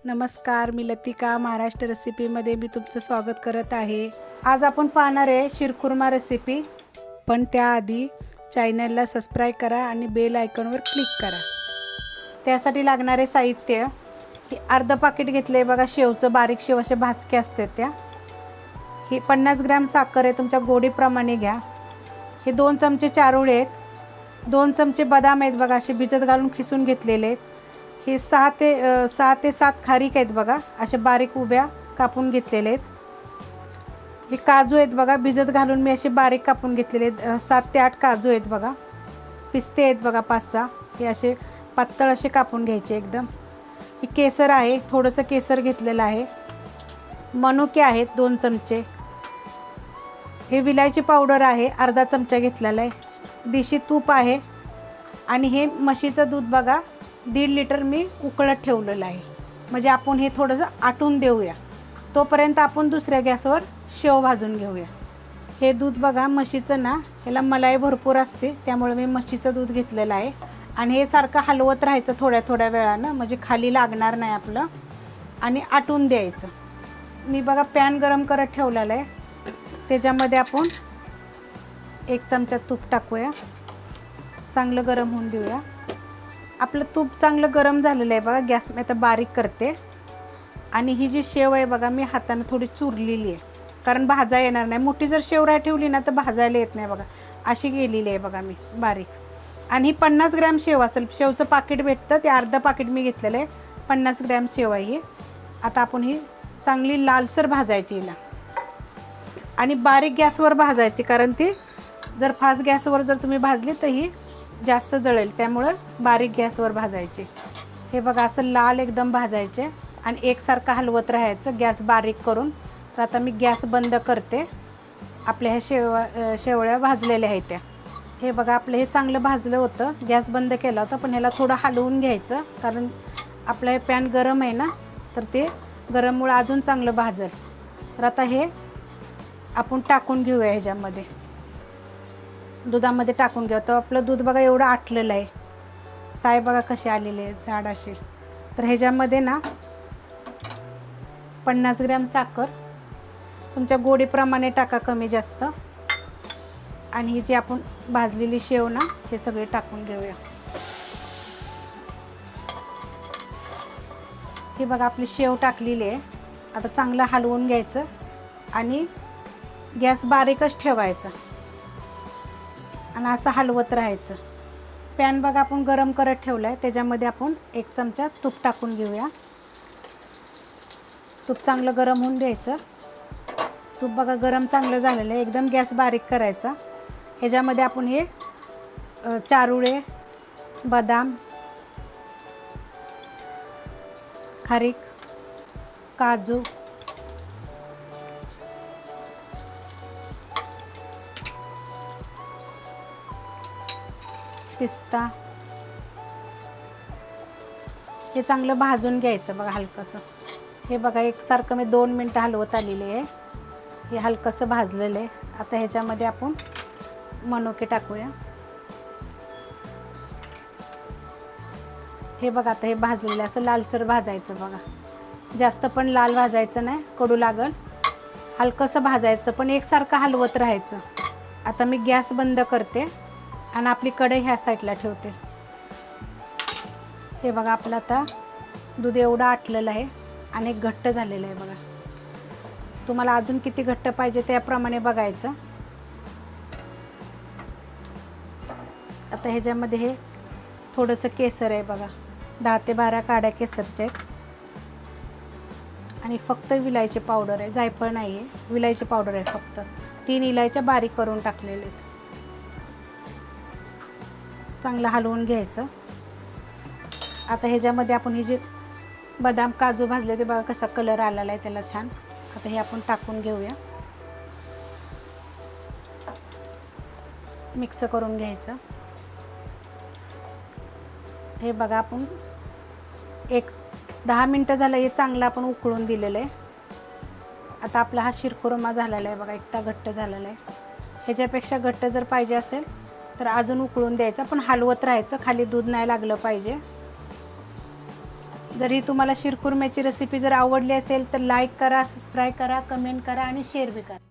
नमस्कार, मी लतिका महाराष्ट्र रेसिपीमध्ये मी तुमचं स्वागत करत आहे। आज आपण पाहणार आहे शिरखुर्मा रेसिपी। पण त्याआधी चॅनलला सबस्क्राइब करा आणि बेल आयकॉनवर क्लिक करा। त्यासाठी लागणारे साहित्य हे अर्धा पाकिट घेतले बघा, शेवचं बारीक शेव असे भाजके असते त्या। हे 50 ग्रॅम साखर आहे, तुमच्या गोडीप्रमाणे घ्या। हे 2 चमचे चारोळे आहेत, 2 चमचे बदाम आहेत बघा, असे भिजत घालून खिसून घेतलेले आहेत। हे 6 ते 7 खारीक आहेत बघा, असे बारीक उभ्या कापून घेतलेले आहेत। हे काजू आहेत बघा, भिजत घालून मी असे बारीक कापून घेतलेले आहेत। 7 ते 8 काजू आहेत बघा। पिस्ते आहेत बघा 5-6, हे असे पातळ असे कापून घ्यायचे एकदम। हे केसर आहे, थोडंसं केसर घेतलेलं आहे। मनुके आहेत 2 चमचे। हे विलायची पावडर आहे, अर्धा चमचा घेतलेला आहे। देशी तूप आहे आणि हे म्हशीचं दूध बघा 1.5 लिटर मी उकळत ठेवलेलं आहे, म्हणजे आपण हे थोडंसं आटून देऊया। तोपर्यंत आपण दुसऱ्या गॅसवर शेव भाजून घेऊया। हे दूध बघा म्हशीचं ना, ह्याला मलाई भरपूर असते, त्यामुळे मी म्हशीचं दूध घेतलेलं आहे। आणि हे सारखं हलवत राहायचं थोड्या थोड्या वेळानं, म्हणजे खाली लागणार नाही आपलं, आणि आटून द्यायचं। मी बघा पॅन गरम करत ठेवलेलं आहे, त्याच्यामध्ये आपण 1 चमचा तूप टाकूया, चांगलं गरम होऊन देऊया। आपलं तूप चांगलं गरम झालेलं आहे बघा, गॅस मी आता बारीक करते। आणि ही जी शेव आहे बघा, मी हाताने थोडी चुरलेली आहे, कारण भाजा येणार नाही। मोठी जर शेव राय ठेवली ना तर भाजायला येत नाही बघा, अशी गेलेली आहे बघा मी बारीक। आणि ही 50 ग्रॅम शेव असेल, शेवचं पाकिट भेटतं ते अर्धा पाकिट मी घेतलेलं आहे। 50 ग्रॅम शेव आहे ही। आता आपण ही चांगली लालसर भाजायची हिला, आणि बारीक गॅसवर भाजायची, कारण ती जर फास्ट गॅसवर जर तुम्ही भाजली तर ही जास्त जळेल, त्यामुळे बारीक गॅसवर भाजायचे। हे बघा असं लाल एकदम भाजायचे आणि एकसारखं हलवत राहायचं गॅस बारीक करून। तर आता मी गॅस बंद करते। आपल्या ह्या शेवळ्या भाजलेल्या आहेत त्या। हे बघा आपलं हे चांगलं भाजलं होतं, गॅस बंद केला होता, पण ह्याला थोडं हलवून घ्यायचं, कारण आपलं हे पॅन गरम आहे ना, तर ते गरममुळे अजून चांगलं भाजेल। तर आता हे आपण टाकून घेऊया ह्याच्यामध्ये, दुधामध्ये टाकून घ्या। तर आपलं दूध बघा एवढं आटलेलं आहे, साय बघा कसे आलेले आहे झाड असे। तर ह्याच्यामध्ये ना 50 ग्रॅम साखर, तुमच्या गोडीप्रमाणे टाका, कमी जास्त। आणि ही जी आपण भाजलेली शेव ना, हे सगळे टाकून घेऊया। हे बघा आपली शेव टाकलेली आहे। आता चांगलं हलवून घ्यायचं आणि गॅस बारीकच ठेवायचा आणि असं हलवत राहायचं। पॅन बघा आपण गरम करत ठेवला आहे, त्याच्यामध्ये आपण 1 चमचा तूप टाकून घेऊया। तूप चांगलं गरम होऊन द्यायचं। तूप बघा गरम चांगलं झालेलं आहे, एकदम गॅस बारीक करायचा। ह्याच्यामध्ये आपण हे चारोळे, बदाम, खारीक, काजू, पिस्ता हे चांगलं भाजून घ्यायचं बघा हलकंसं। हे बघा एकसारखं मी 2 मिनटं हलवत आलेली आहे, हे हलकंसं भाजलेलं आहे। आता ह्याच्यामध्ये आपण मनुके टाकूया। हे बघा आता हे भाजलेलं असं लालसर भाजायचं बघा, जास्त पण लाल भाजायचं नाही, कडू लागल। हलकंसं भाजायचं, पण एकसारखं हलवत राहायचं। आता मी गॅस बंद करते आणि आपली कढई ह्या साईडला ठेवते। हे बघा आपलं आता दूध एवढं आटलेलं आहे आणि घट्ट झालेलं आहे बघा। तुम्हाला अजून किती घट्ट पाहिजे त्याप्रमाणे बघायचं। आता ह्याच्यामध्ये हे थोडंसं केसर आहे बघा, 10 ते 12 काड्या केसरच्या आहेत। आणि फक्त विलायची पावडर आहे, जायफळ नाही आहे, विलायची पावडर आहे फक्त। 3 इलायच्या बारीक करून टाकलेल्या आहेत। चांगलं हलवून घ्यायचं। आता ह्याच्यामध्ये आपण हे जे बदाम काजू भाजले ते बघा कसा कलर आलेला आहे त्याला छान। आता हे आपण टाकून घेऊया, मिक्स करून घ्यायचं। हे बघा आपण 10 मिनटं झालं, हे चांगलं आपण उकळून दिलेलं आहे। आता आपला हा शिरखुर्मा झालेला आहे बघा, एकदा घट्ट झालेला आहे। ह्याच्यापेक्षा घट्ट जर पाहिजे असेल तर अजून उकळून द्यायचं, पण हलवत राहायचं, खाली दूध नाही लागलं पाहिजे। जर ही तुम्हाला शिरखुर्म्याची रेसिपी जर आवडली असेल तर लाईक करा, सबस्क्राईब करा, कमेंट करा आणि शेअर बी करा.